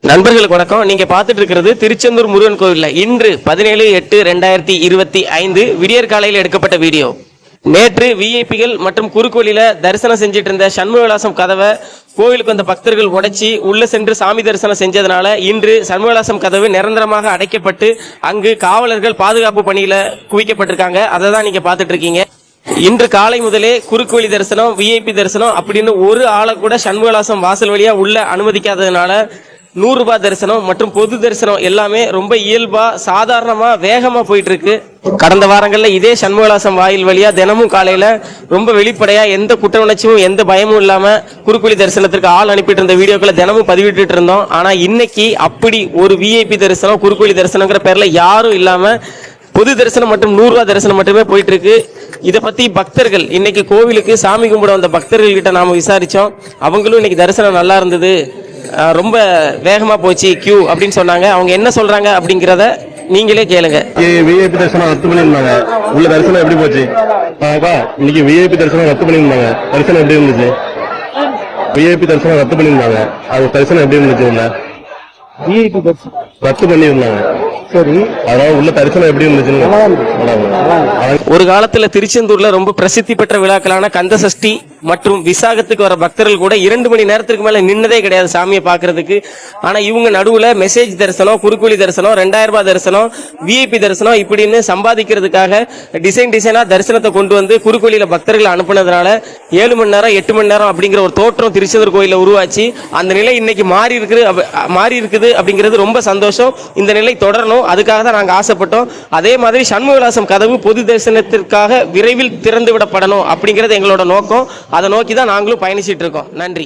நண்பர்களுக்கு வணக்கம். நீங்க பார்த்துட்டு இருக்கிறது திருச்செந்தூர் முருகன் கோவில்ல இன்று 17/8/2025 விடியற் காலையில் எடுக்கப்பட்ட வீடியோ. நேற்று விஐபிகள் மற்றும் குறுக்கோளில தரிசனம் செஞ்சிட்டு இருந்த சண்முகவிலாசம் கதவை கோவிலுக்கு வந்த பக்தர்கள் உடைச்சி உள்ள சென்று சாமி தரிசனம் செஞ்சதுனால இன்று சண்முகவிலாசம் கதவு நிரந்தரமாக அடைக்கப்பட்டு அங்கு காவலர்கள் பாதுகாப்பு பணியில குவிக்கப்பட்டிருக்காங்க. அதை தான் நீங்க பார்த்துட்டு இருக்கீங்க. இன்று காலை முதலே குறுக்கோழி தரிசனம், விஐபி தரிசனம் அப்படின்னு ஒரு ஆளை கூட சண்முகவிலாசம் வாசல் வழியா உள்ள அனுமதிக்காததுனால 100 ரூபாய் தரிசனம் மற்றும் பொது தரிசனம் எல்லாமே ரொம்ப இயல்பா சாதாரணமா வேகமா போயிட்டு இருக்கு. கடந்த வாரங்கள்ல இதே சண்முகவிலாசம் வாயில் வழியா தினமும் காலையில ரொம்ப வெளிப்படையா எந்த குற்ற உணர்ச்சியும் எந்த பயமும் இல்லாம குறுக்கோழி தரிசனத்திற்கு ஆள் அனுப்பிட்டு இருந்த வீடியோக்களை தினமும் பதிவிட்டு இருந்தோம். ஆனா இன்னைக்கு அப்படி ஒரு விஐபி தரிசனம், குறுக்கோழி தரிசனங்கிற பேர்ல யாரும் இல்லாம பொது தரிசனம் மற்றும் 100 ரூபாய் தரிசனம் மட்டுமே போயிட்டு இருக்கு. இதை பத்தி பக்தர்கள் இன்னைக்கு கோவிலுக்கு சாமி கும்பிட வந்த பக்தர்கள் கிட்ட நாம விசாரிச்சோம். அவங்களும் இன்னைக்கு தரிசனம் நல்லா இருந்தது, ரொம்ப வேகமா போச்சு கியூ அப்படின்னு சொன்னாங்க. அவங்க என்ன சொல்றாங்க அப்படிங்கறத நீங்களே கேளுங்க. விஐபி தரிசனம் ரத்து பண்ணிருந்தாங்க, உள்ள தரிசனம் எப்படி போச்சு? இன்னைக்கு விஐபி தரிசனம் ரத்து பண்ணிருந்தாங்க, தரிசனம் எப்படி இருந்துச்சு? விஐபி தரிசனம் ரத்து பண்ணிருந்தாங்க, அது தரிசனம் எப்படி இருந்துச்சு? உள்ள விஐபி ரத்து பண்ணிருந்தாங்க, சரி, அதனால உள்ள தரிசனம் எப்படி இருந்துச்சு? ஒரு காலத்துல திருச்செந்தூர்ல ரொம்ப பிரசித்தி பெற்ற விழாக்களான கந்த சஷ்டி மற்றும் விசாகத்துக்கு வர பக்தர்கள் கூட 2 மணி நேரத்துக்கு மேல நின்னதே கிடையாது சாமியை பாக்குறதுக்கு. ஆனா இவங்க நடுவுல மெசேஜ் தரிசனம், குறுக்கோழி தரிசனம், 2000 ரூபாய் தரிசனம், விஐபி தரிசனம் இப்படின்னு சம்பாதிக்கிறதுக்காக டிசைனா தரிசனத்தை கொண்டு வந்து குறுக்கோழியில பக்தர்கள் அனுப்புனதுனால 7 மணி நேரம் 8 மணி நேரம் அப்படிங்கிற ஒரு தோற்றம் திருச்செந்தூர் கோயில உருவாச்சு. அந்த நிலை இன்னைக்கு மாறி இருக்குது அப்படிங்கிறது ரொம்ப சந்தோஷம். இந்த நிலை தொடரணும், அதுக்காக தான் நாங்க ஆசைப்பட்டோம். அதே மாதிரி சண்முகவிலாசம் கதவு பொது தரிசனத்திற்காக விரைவில் திறந்து விடப்படணும் அப்படிங்கிறது எங்களோட நோக்கம். அதை நோக்கி தான் நாங்களும் பயணிச்சிட்டு இருக்கோம். நன்றி.